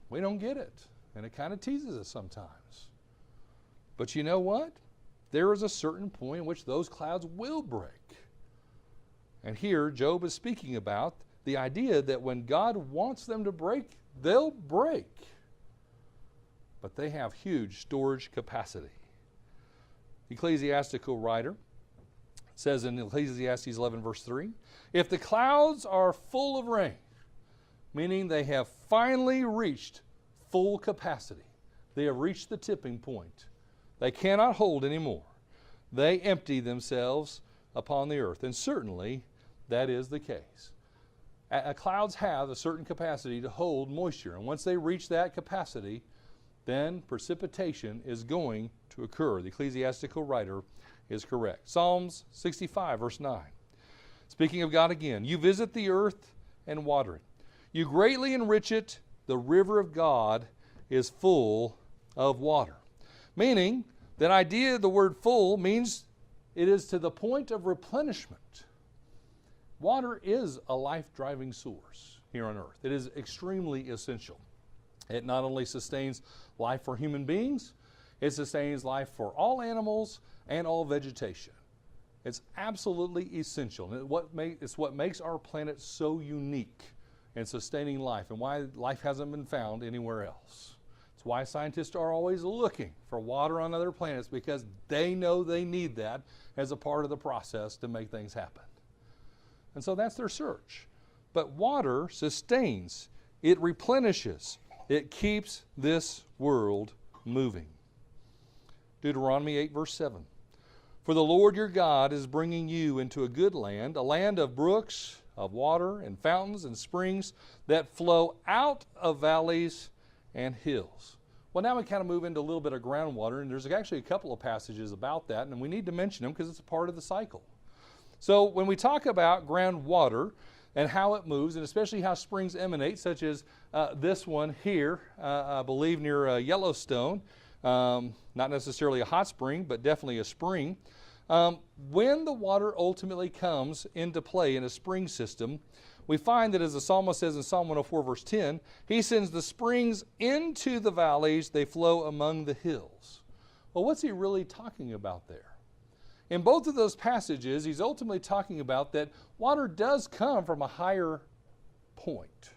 Speaker 1: we don't get it. And it kind of teases us sometimes. But you know what? There is a certain point in which those clouds will break. And here, Job is speaking about the idea that when God wants them to break, they'll break. But they have huge storage capacity. The ecclesiastical writer says in Ecclesiastes 11, verse 3, if the clouds are full of rain, meaning they have finally reached full capacity, they have reached the tipping point, they cannot hold anymore, they empty themselves upon the earth. And certainly that is the case. Clouds have a certain capacity to hold moisture, and once they reach that capacity, then precipitation is going to occur. The ecclesiastical writer is correct. Psalms 65, verse 9. Speaking of God again, you visit the earth and water it. You greatly enrich it. The river of God is full of water. Meaning, that idea, the word full, means it is to the point of replenishment. Water is a life-driving source here on earth. It is extremely essential. It not only sustains life for human beings, it sustains life for all animals and all vegetation. It's absolutely essential. And it's what makes our planet so unique in sustaining life and why life hasn't been found anywhere else. It's why scientists are always looking for water on other planets, because they know they need that as a part of the process to make things happen. And so that's their search. But water sustains, it replenishes, it keeps this world moving. Deuteronomy 8, verse 7. For the Lord your God is bringing you into a good land, a land of brooks, of water, and fountains and springs that flow out of valleys and hills. Well, now we kind of move into a little bit of groundwater, and there's actually a couple of passages about that, and we need to mention them because it's a part of the cycle. So when we talk about groundwater and how it moves, and especially how springs emanate, such as this one here, I believe near Yellowstone, not necessarily a hot spring, but definitely a spring. When the water ultimately comes into play in a spring system, we find that, as the psalmist says in Psalm 104, verse 10, he sends the springs into the valleys, they flow among the hills. Well, what's he really talking about there? In both of those passages, he's ultimately talking about that water does come from a higher point,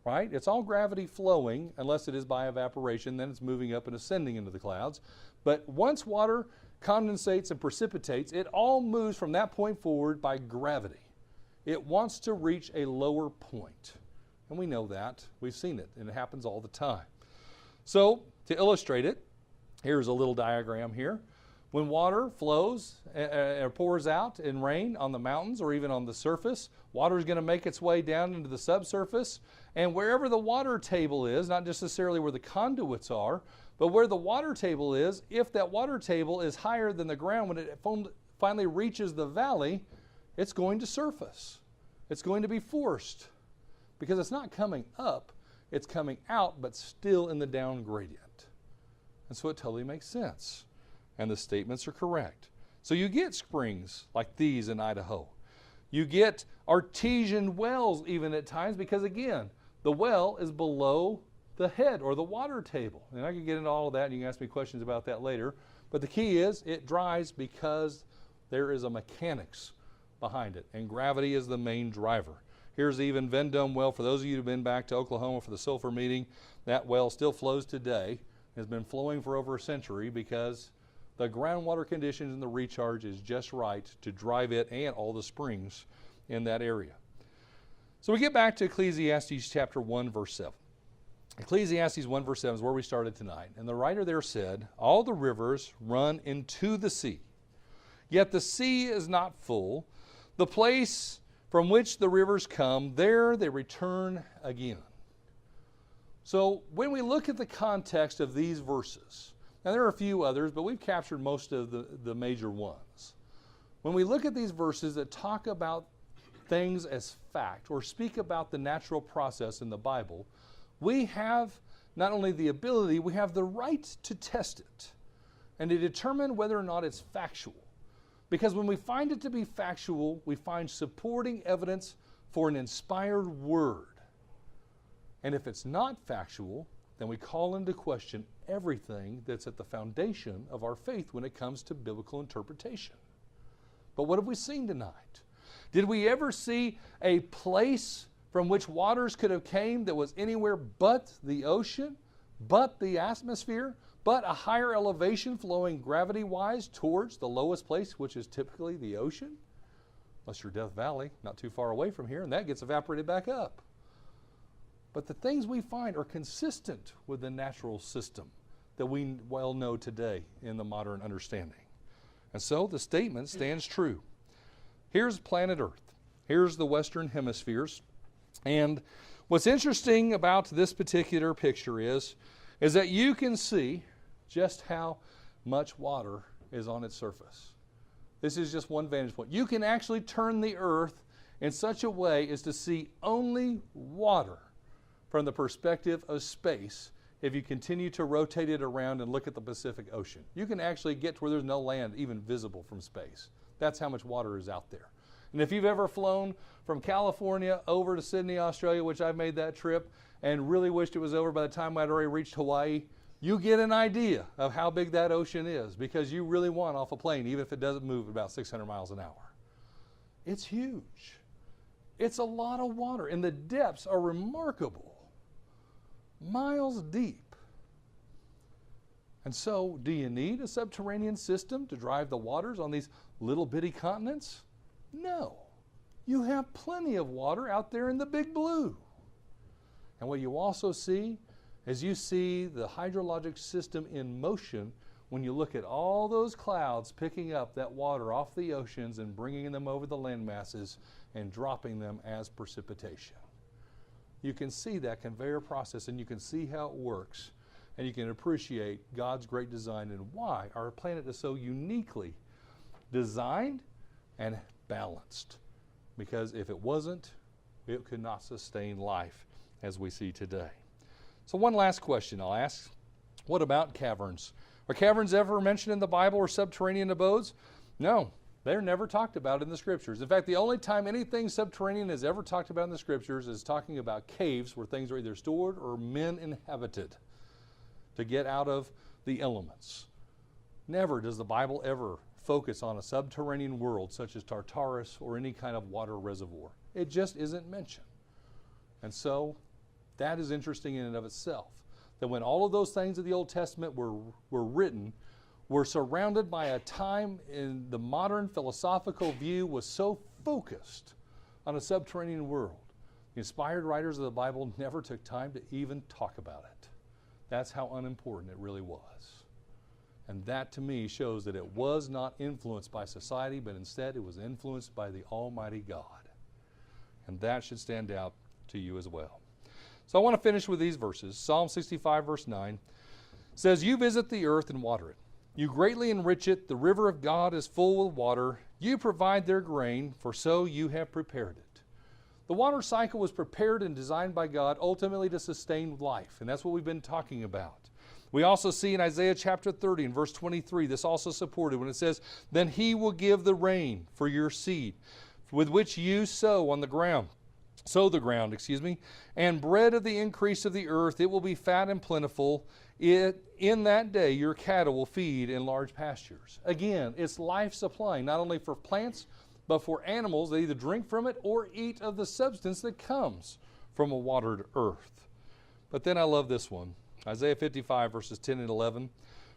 Speaker 1: right? It's all gravity flowing, unless it is by evaporation, then it's moving up and ascending into the clouds. But once water condensates and precipitates, it all moves from that point forward by gravity. It wants to reach a lower point. And we know that. We've seen it, and it happens all the time. So, to illustrate it, here's a little diagram here. When water flows or pours out in rain on the mountains or even on the surface, water is going to make its way down into the subsurface. And wherever the water table is, not necessarily where the conduits are, but where the water table is, if that water table is higher than the ground, when it finally reaches the valley, it's going to surface. It's going to be forced because it's not coming up, it's coming out, but still in the down gradient. And so it totally makes sense. And the statements are correct. So you get springs like these in Idaho. You get artesian wells even at times because, again, the well is below the head or the water table. And I can get into all of that, and you can ask me questions about that later. But the key is it dries because there is a mechanics behind it, and gravity is the main driver. Here's even Vendome well. For those of you who've been back to Oklahoma for the sulfur meeting, that well still flows today. Has been flowing for over a century because the groundwater conditions and the recharge is just right to drive it and all the springs in that area. So we get back to Ecclesiastes chapter 1, verse 7. Ecclesiastes 1, verse 7 is where we started tonight. And the writer there said, all the rivers run into the sea, yet the sea is not full. The place from which the rivers come, there they return again. So when we look at the context of these verses, now there are a few others, but we've captured most of the major ones. When we look at these verses that talk about things as fact or speak about the natural process in the Bible, we have not only the ability, we have the right to test it and to determine whether or not it's factual. Because when we find it to be factual, we find supporting evidence for an inspired word. And if it's not factual, then we call into question everything that's at the foundation of our faith when it comes to biblical interpretation. But what have we seen tonight? Did we ever see a place from which waters could have came that was anywhere but the ocean, but the atmosphere, but a higher elevation flowing gravity-wise towards the lowest place, which is typically the ocean? Unless you're Death Valley, not too far away from here, and that gets evaporated back up. But the things we find are consistent with the natural system that we well know today in the modern understanding. And so the statement stands true. Here's planet Earth. Here's the Western hemispheres. And what's interesting about this particular picture is that you can see just how much water is on its surface. This is just one vantage point. You can actually turn the earth in such a way as to see only water from the perspective of space if you continue to rotate it around and look at the Pacific Ocean. You can actually get to where there's no land even visible from space. That's how much water is out there. And if you've ever flown from California over to Sydney, Australia, which I've made that trip, and really wished it was over by the time I'd already reached Hawaii, you get an idea of how big that ocean is, because you really want off a plane, even if it doesn't move at about 600 miles an hour. It's huge. It's a lot of water, and the depths are remarkable, miles deep. And so, do you need a subterranean system to drive the waters on these little bitty continents? No. You have plenty of water out there in the big blue. And what you also see is you see the hydrologic system in motion when you look at all those clouds picking up that water off the oceans and bringing them over the land masses and dropping them as precipitation. You can see that conveyor process, and you can see how it works, and you can appreciate God's great design and why our planet is so uniquely designed and balanced. Because if it wasn't, it could not sustain life as we see today. So one last question I'll ask. What about caverns? Are caverns ever mentioned in the Bible, or subterranean abodes? No, they're never talked about in the Scriptures. In fact, the only time anything subterranean is ever talked about in the Scriptures is talking about caves where things are either stored or men inhabited to get out of the elements. Never does the Bible ever focus on a subterranean world such as Tartarus or any kind of water reservoir. It just isn't mentioned. And so that is interesting in and of itself, that when all of those things of the Old Testament were written, were surrounded by a time in the modern philosophical view was so focused on a subterranean world. The inspired writers of the Bible never took time to even talk about it. That's how unimportant it really was. And that to me shows that it was not influenced by society, but instead it was influenced by the Almighty God. And that should stand out to you as well. So I want to finish with these verses. Psalm 65 verse 9 says, "You visit the earth and water it. You greatly enrich it. The river of God is full with water. You provide their grain, for so you have prepared it." The water cycle was prepared and designed by God ultimately to sustain life, and that's what we've been talking about. We also see in Isaiah chapter 30 and verse 23, this also supported when it says, "Then he will give the rain for your seed, with which you sow the ground, and bread of the increase of the earth. It will be fat and plentiful. In that day your cattle will feed in large pastures." Again, it's life supplying, not only for plants, but for animals that either drink from it or eat of the substance that comes from a watered earth. But then I love this one. Isaiah 55 verses 10 and 11.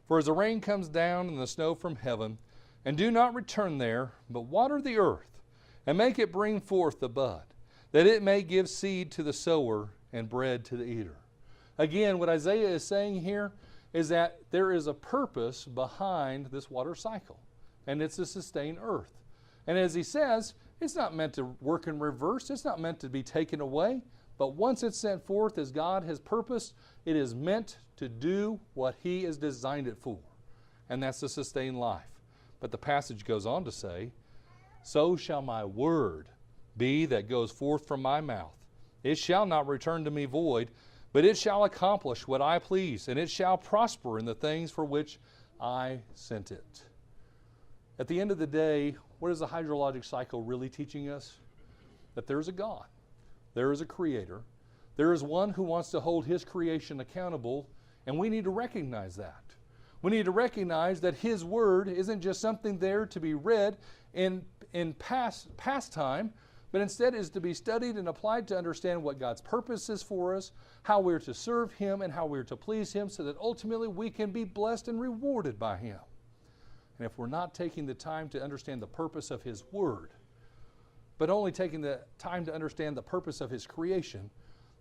Speaker 1: "For as the rain comes down and the snow from heaven, and do not return there, but water the earth, and make it bring forth the bud, that it may give seed to the sower and bread to the eater." Again, what Isaiah is saying here is that there is a purpose behind this water cycle, and it's to sustain earth. And as he says, it's not meant to work in reverse. It's not meant to be taken away. But once it's sent forth as God has purposed, it is meant to do what he has designed it for, and that's to sustain life. But the passage goes on to say, "So shall my word be that goes forth from my mouth. It shall not return to me void, but it shall accomplish what I please, and it shall prosper in the things for which I sent it." At the end of the day, what is the hydrologic cycle really teaching us? That there's a God. There is a creator. There is one who wants to hold his creation accountable, and we need to recognize that. We need to recognize that his word isn't just something there to be read in past time, but instead is to be studied and applied to understand what God's purpose is for us, how we're to serve him, and how we're to please him, so that ultimately we can be blessed and rewarded by him. And if we're not taking the time to understand the purpose of his word, but only taking the time to understand the purpose of his creation,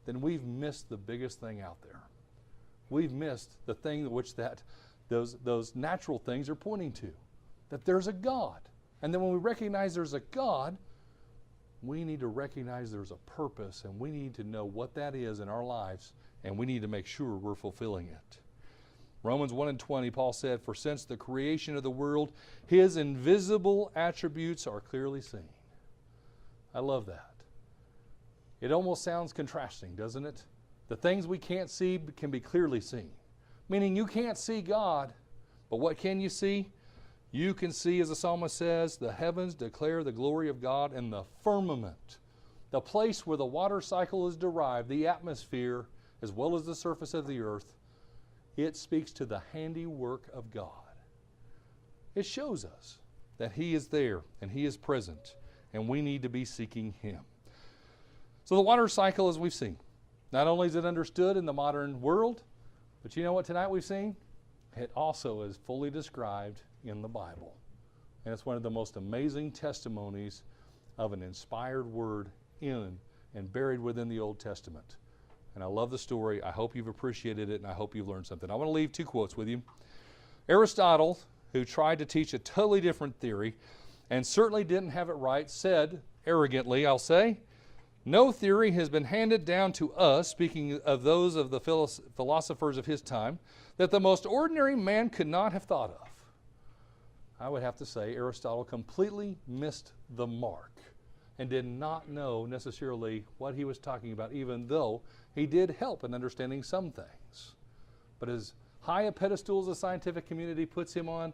Speaker 1: then we've missed the biggest thing out there. We've missed the thing which those natural things are pointing to, that there's a God. And then when we recognize there's a God, we need to recognize there's a purpose, and we need to know what that is in our lives, and we need to make sure we're fulfilling it. Romans 1:20, Paul said, "For since the creation of the world, his invisible attributes are clearly seen." I love that. It almost sounds contrasting, doesn't it? The things we can't see can be clearly seen. Meaning you can't see God, but what can you see? You can see, as the psalmist says, the heavens declare the glory of God, and the firmament, the place where the water cycle is derived, the atmosphere, as well as the surface of the earth, it speaks to the handiwork of God. It shows us that He is there and He is present, and we need to be seeking Him. So the water cycle, as we've seen, not only is it understood in the modern world, but you know what tonight we've seen? It also is fully described in the Bible. And it's one of the most amazing testimonies of an inspired word in and buried within the Old Testament. And I love the story. I hope you've appreciated it, and I hope you've learned something. I want to leave two quotes with you. Aristotle, who tried to teach a totally different theory and certainly didn't have it right, said, arrogantly, I'll say, "No theory has been handed down to us," speaking of those of the philosophers of his time, "that the most ordinary man could not have thought of." I would have to say Aristotle completely missed the mark and did not know necessarily what he was talking about, even though he did help in understanding some things. But as high a pedestal as the scientific community puts him on,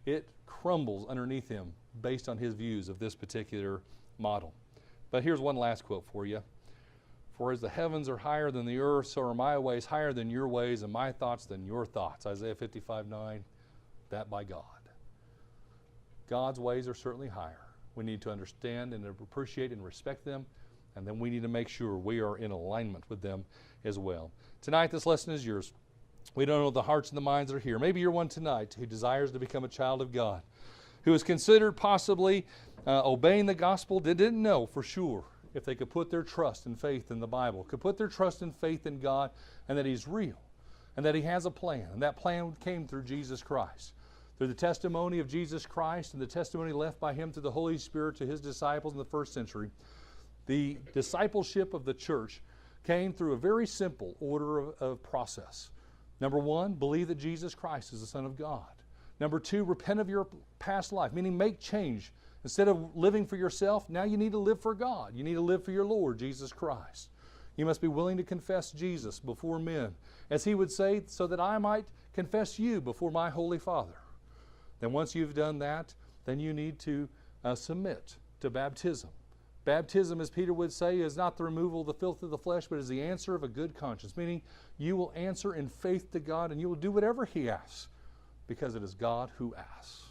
Speaker 1: it crumbles underneath him based on his views of this particular model. But here's one last quote for you. "For as the heavens are higher than the earth, so are my ways higher than your ways, and my thoughts than your thoughts." Isaiah 55:9, that by God. God's ways are certainly higher. We need to understand and appreciate and respect them, and then we need to make sure we are in alignment with them as well. Tonight, this lesson is yours. We don't know the hearts and the minds that are here. Maybe you're one tonight who desires to become a child of God, who has considered possibly obeying the gospel, didn't know for sure if they could put their trust and faith in the Bible, could put their trust and faith in God, and that He's real, and that He has a plan, and that plan came through Jesus Christ. Through the testimony of Jesus Christ and the testimony left by Him through the Holy Spirit to His disciples in the first century, the discipleship of the church came through a very simple order of process. Number one, believe that Jesus Christ is the Son of God. Number two, repent of your past life, meaning make change. Instead of living for yourself, now you need to live for God. You need to live for your Lord, Jesus Christ. You must be willing to confess Jesus before men, as He would say, so that I might confess you before my Holy Father. Then once you've done that, then you need to submit to baptism. Baptism, as Peter would say, is not the removal of the filth of the flesh, but is the answer of a good conscience, meaning you will answer in faith to God and you will do whatever He asks, because it is God who asks.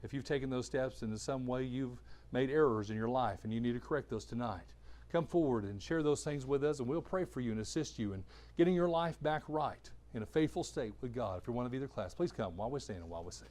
Speaker 1: If you've taken those steps and in some way you've made errors in your life and you need to correct those tonight, come forward and share those things with us, and we'll pray for you and assist you in getting your life back right in a faithful state with God. If you're one of either class, please come while we stand and while we sing.